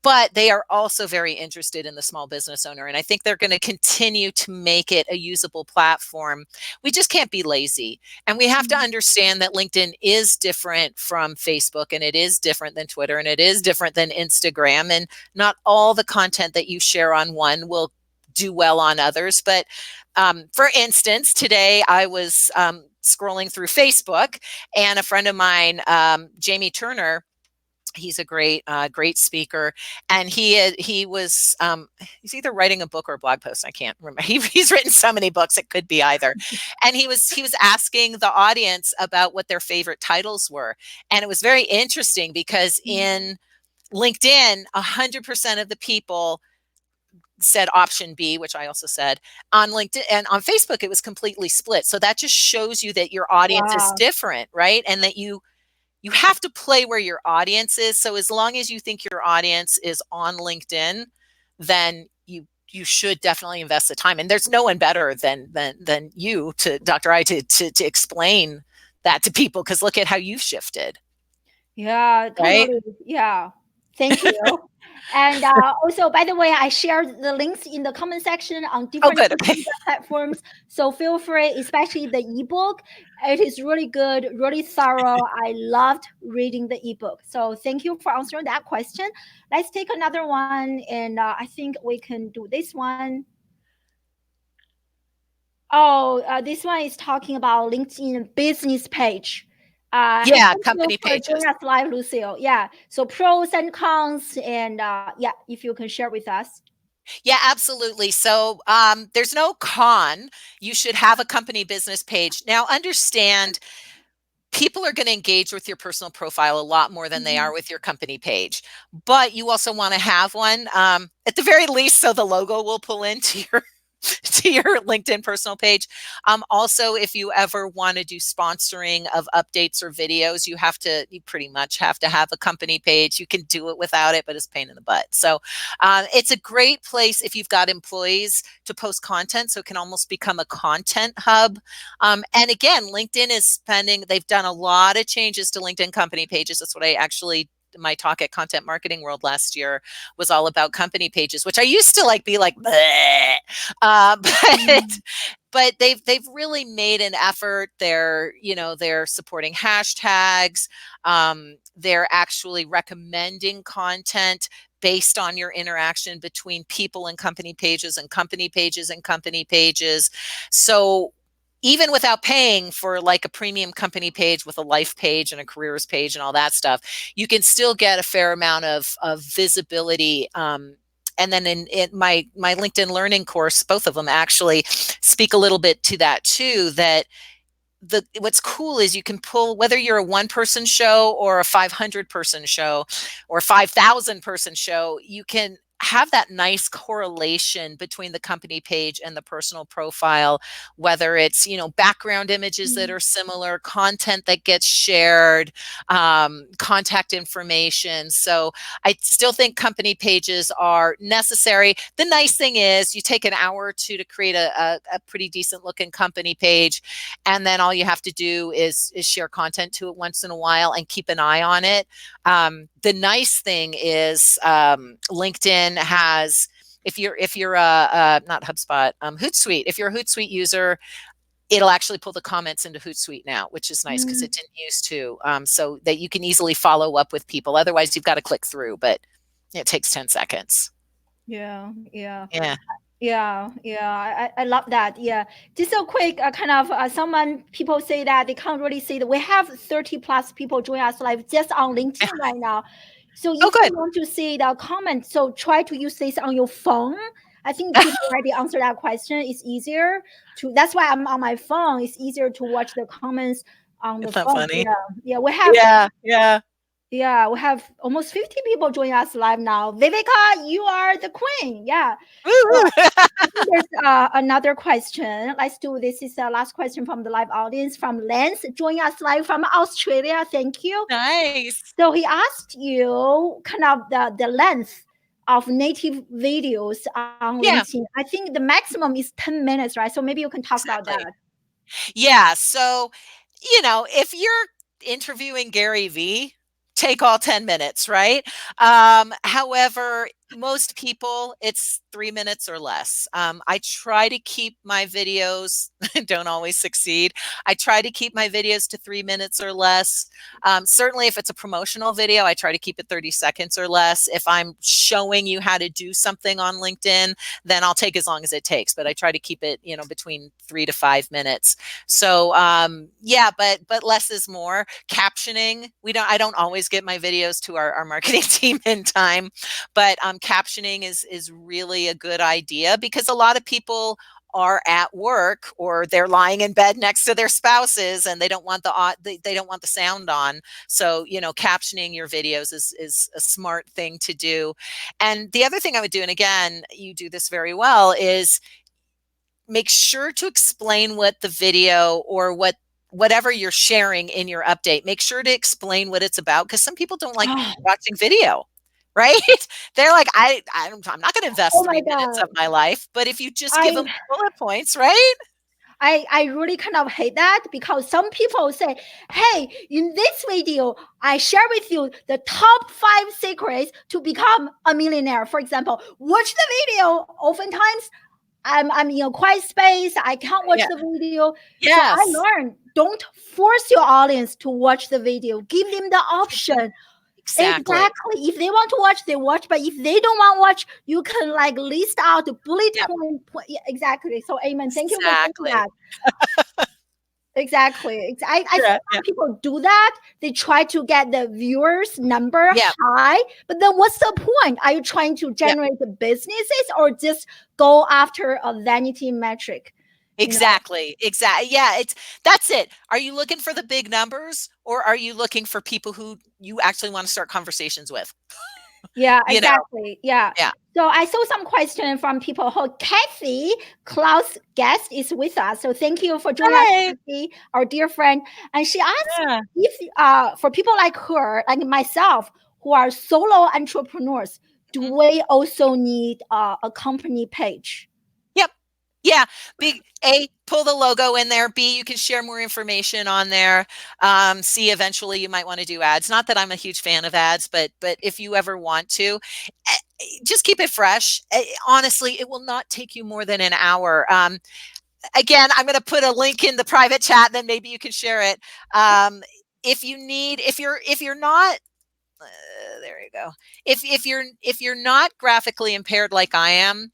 but they are also very interested in the small business owner. And I think they're going to continue to make it a usable platform. We just can't be lazy. And we have to
Mhm.
understand that LinkedIn is different from Facebook, and it is different than Twitter, and it is different than Instagram. And not all the content that you share on one will do well on others. But for instance, today I was scrolling through Facebook, and a friend of mine, Jamie Turner, he's a great speaker, and he was he's either writing a book or a blog post. I can't remember. He's written so many books, it could be either. And he was asking the audience about what their favorite titles were, and it was very interesting because in LinkedIn, 100% of the people said option B, which I also said. On LinkedIn and on Facebook, it was completely split. So that just shows you that your audience is
Wow.
different, right? And that you have to play where your audience is. So as long as you think your audience is on LinkedIn, then you should definitely invest the time. And there's no one better than you, to Dr. I, to explain that to people, because look at how you've shifted,
Yeah,
right?
totally. Yeah. Thank you. And also, by the way, I shared the links in the comment section on
Oh,
different
good.
social
Okay.
media platforms. So feel free, especially the ebook. It is really good, really thorough. I loved reading the ebook. So thank you for answering that question. Let's take another one. And I think we can do this one. Oh, this one is talking about LinkedIn business page.
Yeah,
Thank you
company
for
pages.
joining us live, Lucille. Yeah. So pros and cons, and yeah, if you can share with us.
Yeah, absolutely. So there's no con. You should have a company business page. Now, understand, people are going to engage with your personal profile a lot more than they
Mhm.
are with your company page. But you also want to have one, at the very least, so the logo will pull into your to your LinkedIn personal page. Also, if you ever want to do sponsoring of updates or videos, you pretty much have to have a company page. You can do it without it, but it's a pain in the butt. So it's a great place if you've got employees to post content. So it can almost become a content hub. And again, they've done a lot of changes to LinkedIn company pages. That's what my talk at Content Marketing World last year was all about company pages, which I used to be like, bleh. But
Mhm.
they've really made an effort. They're supporting hashtags. They're actually recommending content based on your interaction between people and company pages and company pages and company pages. So even without paying for like a premium company page with a life page and a careers page and all that stuff, you can still get a fair amount of visibility. And then in my LinkedIn learning course, both of them actually speak a little bit to that too, that what's cool is you can pull, whether you're a 1-person show or a 500-person show or 5,000-person show, you can have that nice correlation between the company page and the personal profile, whether it's background images that
Mhm.
are similar, content that gets shared, contact information. So I still think company pages are necessary. The nice thing is you take an hour or two to create a pretty decent looking company page, and then all you have to do is share content to it once in a while and keep an eye on it. The nice thing is LinkedIn has, if you're a not HubSpot, Hootsuite, if you're a Hootsuite user, it'll actually pull the comments into Hootsuite now, which is nice because
Mhm.
it didn't used to, so that you can easily follow up with people. Otherwise, you've got to click through, but it takes 10 seconds.
Yeah, yeah.
Yeah.
Yeah, yeah, I love that. Yeah, just a quick kind of people say that they can't really see that we have 30 plus people join us live just on LinkedIn right now. So
Oh,
if you
good.
want to see the comments, so try to use this on your phone. I think people already answered that question. It's easier to, that's why I'm on my phone. It's easier to watch the comments on the
It's not
phone.
funny.
Yeah, yeah,
Yeah. Yeah.
we have almost 50 people joining us live now. Viveka, you are the queen. Yeah.
Woo,
So
woo.
I think there's another question. Let's do this. Is the last question from the live audience from Lance, joining us live from Australia. Thank you.
Nice.
So he asked you kind of the length of native videos on
Yeah,
LinkedIn. I think the maximum is 10 minutes, right? So maybe you can talk about
exactly.
that.
Yeah. So, if you're interviewing Gary Vee, take all 10 minutes, right? However, most people, it's 3 minutes or less. I try to keep my videos, don't always succeed. I try to keep my videos to 3 minutes or less. Certainly, if it's a promotional video, I try to keep it 30 seconds or less. If I'm showing you how to do something on LinkedIn, then I'll take as long as it takes. But I try to keep it, between 3 to 5 minutes. So yeah, but less is more. Captioning, I don't always get my videos to our marketing team in time, but captioning is really a good idea because a lot of people are at work or they're lying in bed next to their spouses and they don't want they don't want the sound on. So captioning your videos is a smart thing to do. And the other thing I would do, and again, you do this very well, is make sure to explain what the video or whatever you're sharing in your update, make sure to explain what it's about, because some people don't like
Oh,
watching video, right? They're like, I'm not going to invest
oh my
3 minutes
God.
of my life. But if you just give
I
them bullet points, right?
I really kind of hate that because some people say, hey, in this video, I share with you the top 5 secrets to become a millionaire. For example, watch the video. Oftentimes, I'm in a quiet space. I can't watch
Yeah.
the video. So I
Yes.
learned, don't force your audience to watch the video. Give them the option.
Exactly.
Exactly. If they want to watch, they watch. But if they don't want to watch, you can like list out the bullet
Yep.
point. Yeah, exactly. So, Amen. Thank you for saying
Exactly.
that. Exactly. I see
Yeah. Yeah.
some people do that. They try to get the viewers number
Yeah.
high, but then what's the point? Are you trying to
Yeah.
generate the businesses or just go after a vanity metric? You know?
Exactly. Exactly. Yeah, that's it. Are you looking for the big numbers or are you looking for people who you actually want to start conversations with?
Yeah,
You know?
exactly. Yeah.
Yeah.
So I saw some question from people. Who Kathy, Klaus guest, is with us. So thank you for joining us,
Hi.
Kathy, our dear friend. And she asked
Yeah.
if for people like her, like myself, who are solo entrepreneurs, do
Mhm.
we also need a company page?
Yep. Yeah. Pull the logo in there. B, you can share more information on there. C, eventually you might want to do ads. Not that I'm a huge fan of ads, but if you ever want to, just keep it fresh. Honestly, it will not take you more than an hour. Again, I'm going to put a link in the private chat, then maybe you can share it. If you're not, there you go. If you're not graphically impaired like I am,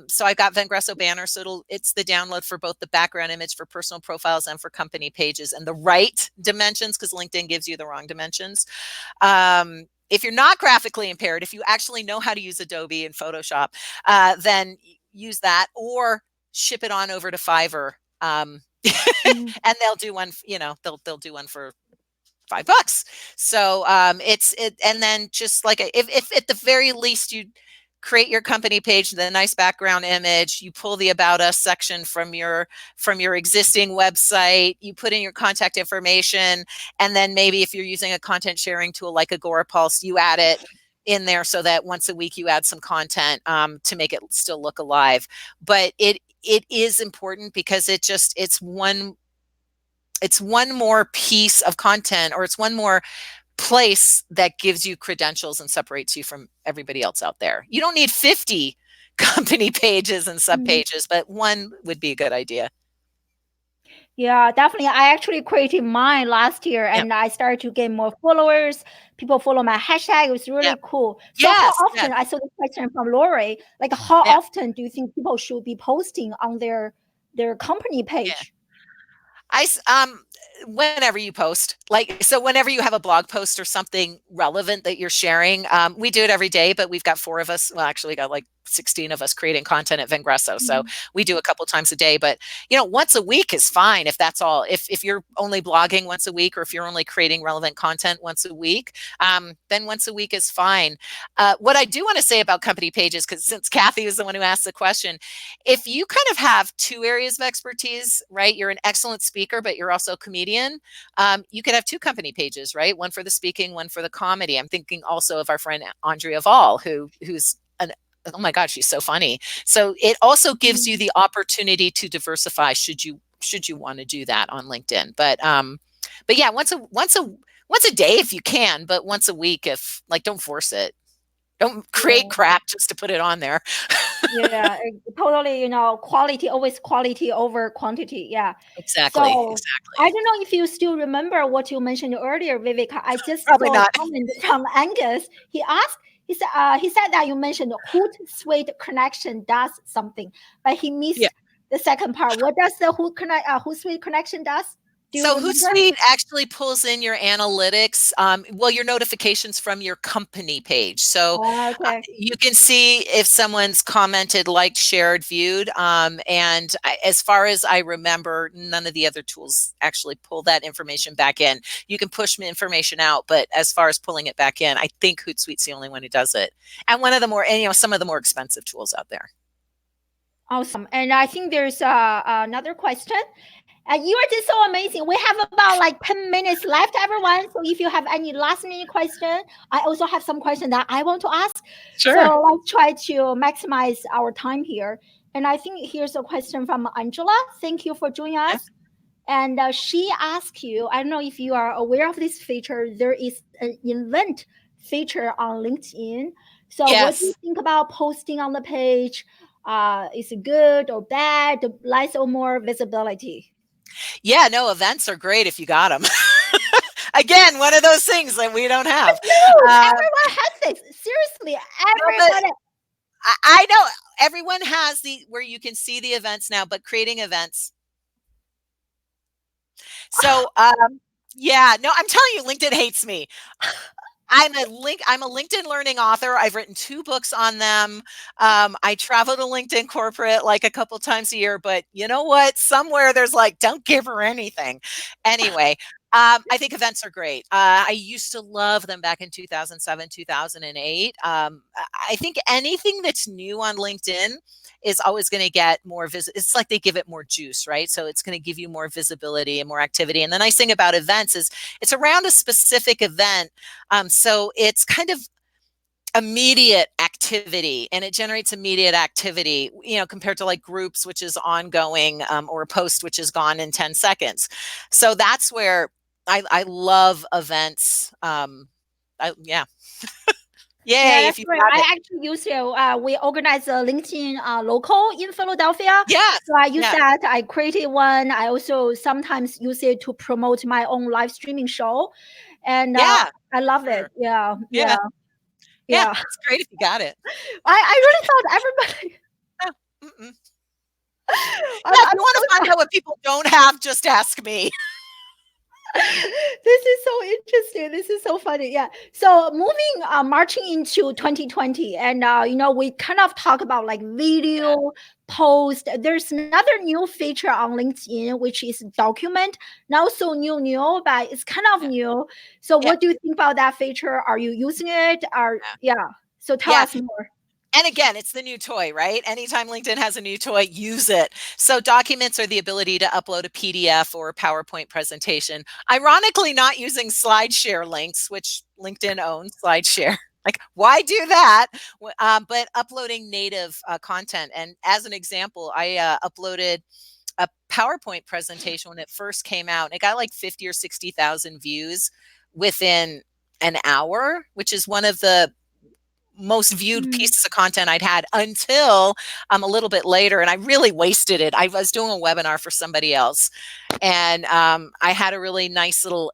so I've got Vengresso banner, so it's the download for both the background image for personal profiles and for company pages, and the right dimensions, because LinkedIn gives you the wrong dimensions. If you're not graphically impaired, if you actually know how to use Adobe and Photoshop, then use that or ship it on over to Fiverr.
Mhm.
And they'll do one, they'll do one for $5. So and then just like if at the very least you create your company page, the nice background image, you pull the About Us section from your existing website, you put in your contact information, and then maybe if you're using a content sharing tool like Agorapulse, you add it in there so that once a week you add some content to make it still look alive. But it is important because it's one more piece of content, or it's one more place that gives you credentials and separates you from everybody else out there. You don't need 50 company pages and sub
Mhm.
pages, but one would be a good idea.
Yeah, definitely. I actually created mine last year
Yep.
and I started to get more followers. People follow my hashtag. It was
Yep.
really cool. So how
Yes. Yes.
often, I saw this question from Lori, like how
Yeah.
often do you think people should be posting on their company
Yeah.
page?
whenever you post, like, so whenever you have a blog post or something relevant that you're sharing, we do it every day, but we've got 4 of us. Well, actually, we got like 16 of us creating content at Vengresso. So
Mhm.
we do a couple times a day, but once a week is fine. If that's all, if you're only blogging once a week, or if you're only creating relevant content once a week, then once a week is fine. What I do want to say about company pages, because since Kathy is the one who asked the question, if you kind of have 2 areas of expertise, right? You're an excellent speaker, but you're also a comedian. You could have 2 company pages, right? One for the speaking, one for the comedy. I'm thinking also of our friend Andrea Vall, who's an oh my God, she's so funny. So it also gives you
Mhm.
the opportunity to diversify should you want to do that on LinkedIn. But yeah, once a day if you can, but once a week if, like, don't force it. Don't create
Yeah.
crap just to put it on there.
Yeah, totally, quality, always quality over quantity. Yeah.
Exactly,
So I
exactly.
don't know if you still remember what you mentioned earlier, Viveka. I just
Probably
saw a
not.
comment from Angus. He said that you mentioned Hootsuite connection does something, but he
Yeah.
missed the second part. What does the Hootsuite connection does? Do you
So
remember?
Hootsuite actually pulls in your analytics, well, your notifications from your company page. So
Okay.
you can see if someone's commented, liked, shared, viewed. And as far as I remember, none of the other tools actually pull that information back in. You can push information out, but as far as pulling it back in, I think Hootsuite's the only one who does it. And one of the more, and some of the more expensive tools out there.
Awesome. And I think there's another question. You are just so amazing. We have about like 10 minutes left, everyone. So if you have any last minute question, I also have some question that I want to ask.
Sure.
So let's try to maximize our time here. And I think here's a question from Angela. Thank you for joining
Yeah.
us. And she asked you, I don't know if you are aware of this feature, there is an event feature on LinkedIn. So what do you
Yes.
think about posting on the page? Is it good or bad? Less or more visibility?
Yeah, no, events are great if you got them. Again, one of those things that we don't have.
Huge.
Um,
Everyone has this. Seriously,
no, but
everybody.
I know everyone has the where you can see the events now, but creating events. So, yeah, no, I'm telling you, LinkedIn hates me. I'm a LinkedIn learning author. I've written 2 books on them. I travel to LinkedIn corporate like a couple times a year, but you know what? Somewhere there's like, don't give her anything. Anyway, I think events are great. I used to love them back in 2007, 2008. I think anything that's new on LinkedIn is always going to get more it's like they give it more juice, right? So it's going to give you more visibility and more activity. And the nice thing about events is it's around a specific event, so it's kind of immediate activity, and it generates immediate activity, compared to like groups, which is ongoing, or a post, which is gone in 10 seconds. So that's where I love events. Yeah.
Yeah,
Yay,
that's
if you
great.
have
I
it.
actually use it. We organize a LinkedIn local in Philadelphia.
Yes.
So I use
Yeah.
that. I created one. I also sometimes use it to promote my own live streaming show. And
Yeah.
I love it.
Sure.
Yeah.
Yeah.
Yeah.
Yeah.
Yeah.
It's great if you got it.
I really thought everybody.
Yeah. Mm-mm.
I'm,
Yeah, if
I'm
you want to
so
find out what people don't have, just ask me.
this is so interesting. This is so funny. Yeah. So moving, marching into 2020, and we kind of talk about like
Yeah.
video post. There's another new feature on LinkedIn, which is document. Not so new, but it's kind of
Yeah.
new. So
Yeah.
what do you think about that feature? Are you using it? Are Yeah. So tell
Yeah.
us more.
And again, it's the new toy, right? Anytime LinkedIn has a new toy, use it. So documents are the ability to upload a PDF or a PowerPoint presentation. Ironically, not using SlideShare links, which LinkedIn owns SlideShare. Like, why do that? But uploading native content. And as an example, I uploaded a PowerPoint presentation when it first came out, and it got like 50 or 60,000 views within an hour, which is one of the most viewed
Mm.
pieces of content I'd had until a little bit later. And I really wasted it. I was doing a webinar for somebody else, and I had a really nice little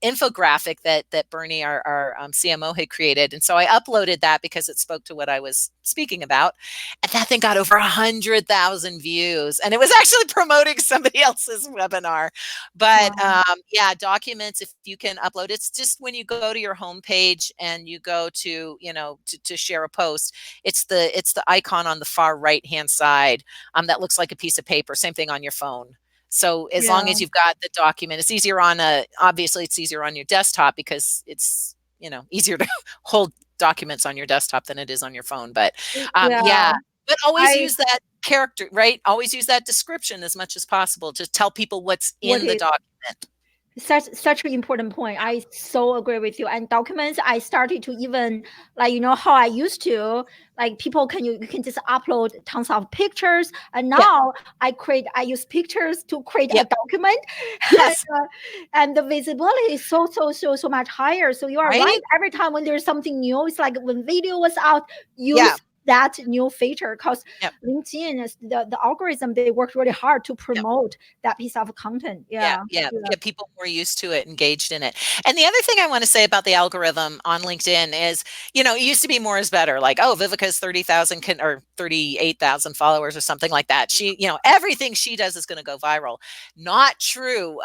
infographic that Bernie, our CMO, had created. And so I uploaded that because it spoke to what I was speaking about. And that thing got over 100,000 views. And it was actually promoting somebody else's webinar. But
Wow.
yeah, documents, if you can upload, it's just when you go to your homepage and you go to, to share a post, it's the icon on the far right-hand side that looks like a piece of paper. Same thing on your phone. So as long
Yeah.
as you've got the document, it's easier obviously it's easier on your desktop because it's, easier to hold documents on your desktop than it is on your phone. But
Yeah.
yeah, but always
I
use that character, right? Always use that description as much as possible to tell people what's
what
in the
is
document.
such an important point. I so agree with you. And documents, I started to even like how I used to like people can you can just upload tons of pictures, and
Yep.
now I use pictures to create a
Yep.
document, and,
Yes.
and the visibility is so much higher. So you are right.
Right.
Every time when there's something new, it's like when video was out,
Yeah.
use that new feature because
Yep.
LinkedIn is the algorithm. They work really hard to
Yep.
promote that piece of content.
Yeah,
Yeah.
yeah,
Yeah.
get people more used to it, engaged in it. And the other thing I want to say about the algorithm on LinkedIn is, it used to be more is better. Like, oh, Vivica's 30,000 or 38,000 followers or something like that. She, everything she does is going to go viral. Not true.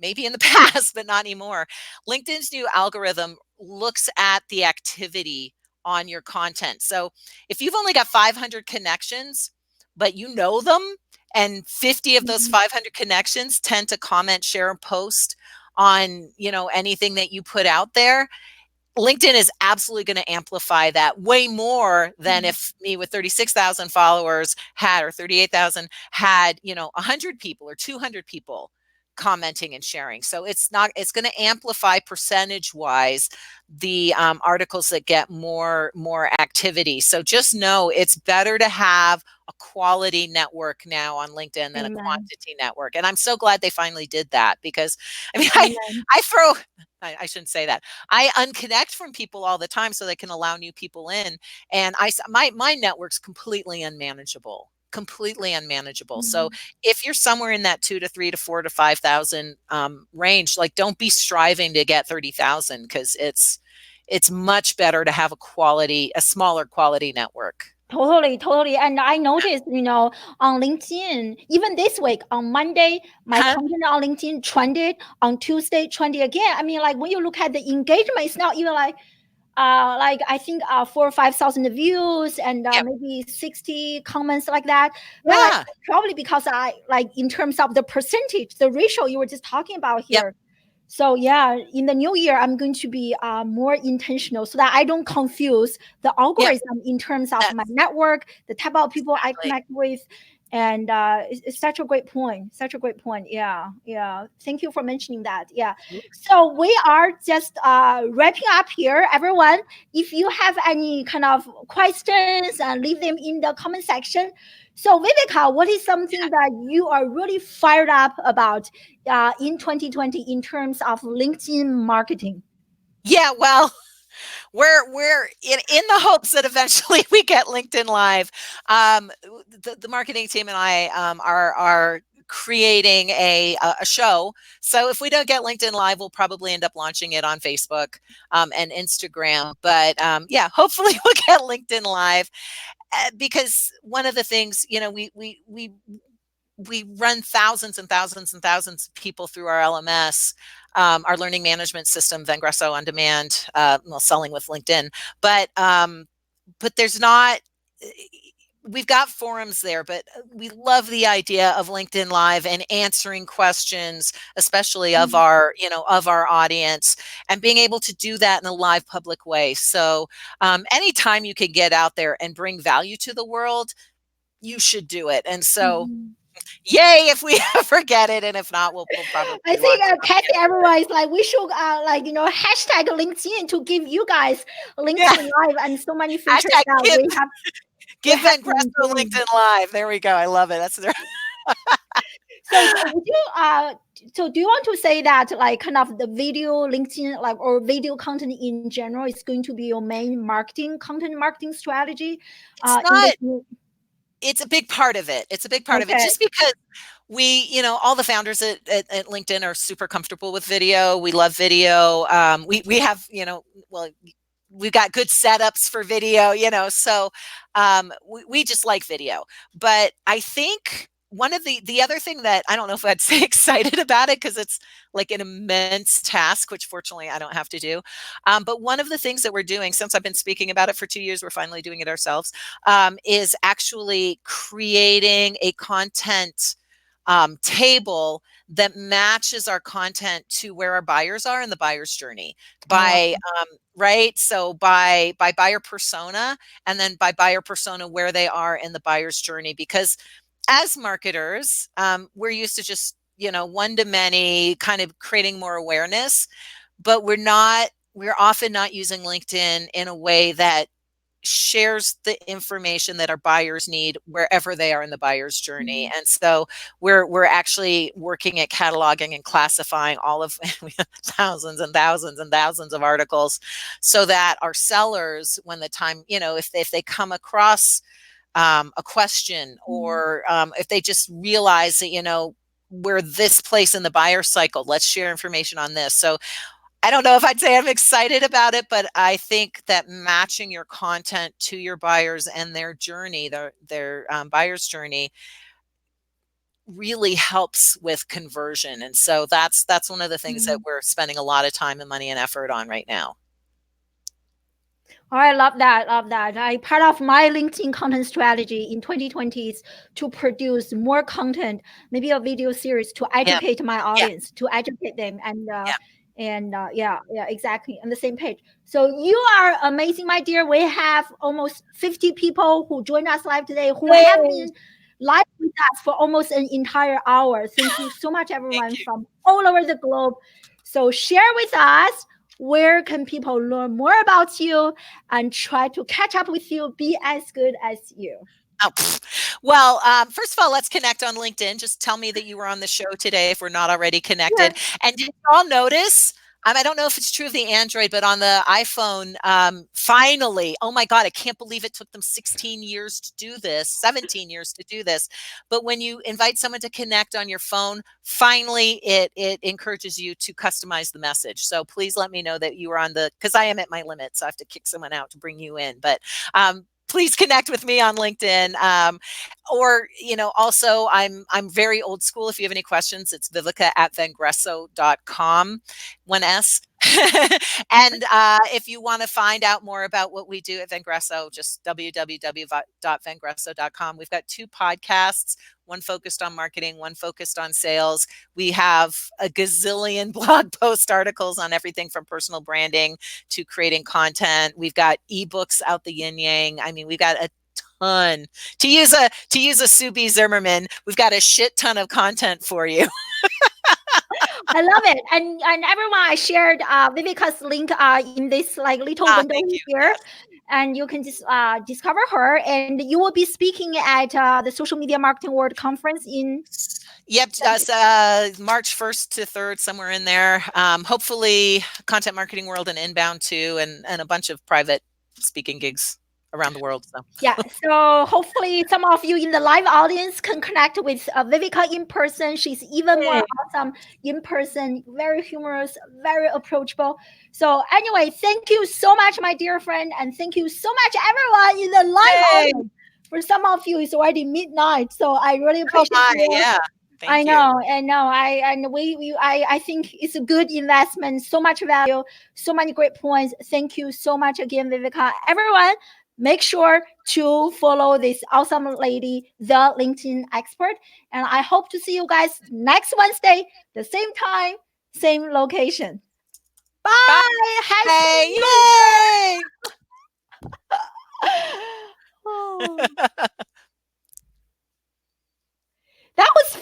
Maybe in the past, but not anymore. LinkedIn's new algorithm looks at the activity on your content. So if you've only got 500 connections, but you know them, and 50 of those
Mhm.
500 connections tend to comment, share, and post on, anything that you put out there, LinkedIn is absolutely going to amplify that way more than
Mhm.
if me with 36,000 followers had, or 38,000 had, 100 people or 200 people commenting and sharing. So it's going to amplify percentage wise the articles that get more activity. So just know it's better to have a quality network now on LinkedIn than a
Amen.
quantity network. And I'm so glad they finally did that, because I mean,
Amen.
I shouldn't say that. I unconnect from people all the time so they can allow new people in. And my network's completely unmanageable. Completely unmanageable. So
Mhm.
if you're somewhere in that 2 to 3 to 4 to 5,000 range, like, don't be striving to get 30,000, because it's much better to have a smaller quality network.
Totally. And I noticed, on LinkedIn, even this week on Monday, my
Huh?
content on LinkedIn trended. On Tuesday, trended again. I mean, like when you look at the engagement, it's not even like I think 4 or 5 thousand views and
Yep.
maybe 60 comments like that. But like
Yeah.
probably because I like in terms of the percentage, the ratio you were just talking about
Yep.
here. So yeah, in the new year, I'm going to be more intentional so that I don't confuse the
Yep.
algorithm in terms of my
That's
network, the type of people I
exactly.
connect with. And it's such a great point. Such a great point. Yeah. Thank you for mentioning that. Yeah. So we are just wrapping up here, everyone. If you have any kind of questions, leave them in the comment section. So Viveka, what is something that you are really fired up about in 2020 in terms of LinkedIn marketing?
Yeah, well, we're in the hopes that eventually we get LinkedIn Live. The marketing team and I are creating a show. So if we don't get LinkedIn Live, we'll probably end up launching it on Facebook and Instagram. But yeah, hopefully we'll get LinkedIn Live, because one of the things, we run thousands and thousands and thousands of people through our LMS, our learning management system, Vengresso On Demand, selling with LinkedIn. But there's not. We've got forums there, but we love the idea of LinkedIn Live and answering questions, especially of
Mhm.
our audience, and being able to do that in a live public way. So anytime you can get out there and bring value to the world, you should do it. And so
Mhm.
yay if we ever get it, and if not, we'll probably
I think
launch it on
Kathy,
Facebook.
everyone is like, we should hashtag LinkedIn to give you guys
Yeah,
LinkedIn Live and so many features
hashtag
that
give
we
give
have
Van
been
Gresto
doing.
LinkedIn Live. There we go. I love it. That's
So would you so do you want to say that like kind of the video LinkedIn like or video content in general is going to be your main marketing content marketing strategy
it's
in this
not
new?
It's a big part of it. It's a big part of it,
Okay.
just because all the founders at LinkedIn are super comfortable with video. We love video. We have, well, we've got good setups for video, so we just like video. But I think one of the other thing that I don't know if I'd say excited about it, because it's like an immense task, which fortunately I don't have to do. But one of the things that we're doing, since I've been speaking about it for 2 years, we're finally doing it ourselves, is actually creating a content table that matches our content to where our buyers are in the buyer's journey
Oh, wow.
by right, so by buyer persona, and then by buyer persona where they are in the buyer's journey. Because as marketers, we're used to just one to many, kind of creating more awareness, but we're often not using LinkedIn in a way that shares the information that our buyers need wherever they are in the buyer's journey.
Mhm.
And so we're actually working at cataloging and classifying all of we have thousands and thousands and thousands of articles, so that our sellers, when the time, if they come across a question,
Mhm.
or if they just realize that, we're this place in the buyer cycle, let's share information on this. So I don't know if I'd say I'm excited about it, but I think that matching your content to your buyers and their journey, their buyer's journey, really helps with conversion. And so that's one of the things that
Mhm.
we're spending a lot of time and money and effort on right now.
Oh, I love that. Love that. Part of my LinkedIn content strategy in 2020 is to produce more content, maybe a video series to
Yeah,
educate my
yeah,
audience, to educate them,
yeah.
yeah, yeah, exactly, on the same page. So you are amazing, my dear. We have almost 50 people who joined us live today, who have
Yay.
been live with us for almost an entire hour. Thank you so much,
Thank
everyone
you.
from all over the globe. So share with us, where can people learn more about you and try to catch up with you, be as good as you?
Oh, well, first of all, let's connect on LinkedIn. Just tell me that you were on the show today if we're not already connected.
Sure.
And did you all notice? I don't know if it's true of the Android, but on the iPhone, finally, oh my God, I can't believe it took them 16 years to do this, 17 years to do this. But when you invite someone to connect on your phone, finally it encourages you to customize the message. So please let me know that you were on because I am at my limit, so I have to kick someone out to bring you in. But please connect with me on LinkedIn. Or, also I'm very old school. If you have any questions, it's viveka@vengresso.com, one S. And if you want to find out more about what we do at Vengresso, just www.vengresso.com. We've got 2 podcasts, one focused on marketing, one focused on sales. We have a gazillion blog post articles on everything from personal branding to creating content. We've got ebooks out the yin yang. I mean, we've got a ton. To use a Subi Zimmerman, we've got a shit ton of content for you.
I love it. And everyone, I shared Viveka's link in this like little window
Thank you.
here.
Yes.
And you can just discover her. And you will be speaking at the Social Media Marketing World Conference in
Yep, March 1st to 3rd, somewhere in there. Hopefully, Content Marketing World and Inbound too, and a bunch of private speaking gigs around the world. So
yeah. So hopefully some of you in the live audience can connect with Viveka in person. She's even more
yay,
awesome in person, very humorous, very approachable. So anyway, thank you so much, my dear friend. And thank you so much, everyone in the live
yay!
audience. For some of you, it's already midnight. So I really
Oh
appreciate
my,
you.
yeah.
I
Thank you.
know, I know. I think it's a good investment. So much value, so many great points. Thank you so much again, Viveka. Everyone, make sure to follow this awesome lady, the LinkedIn expert. And I hope to see you guys next Wednesday, the same time, same location. Bye. Happy
Bye.
New Year.
Yay!
Oh.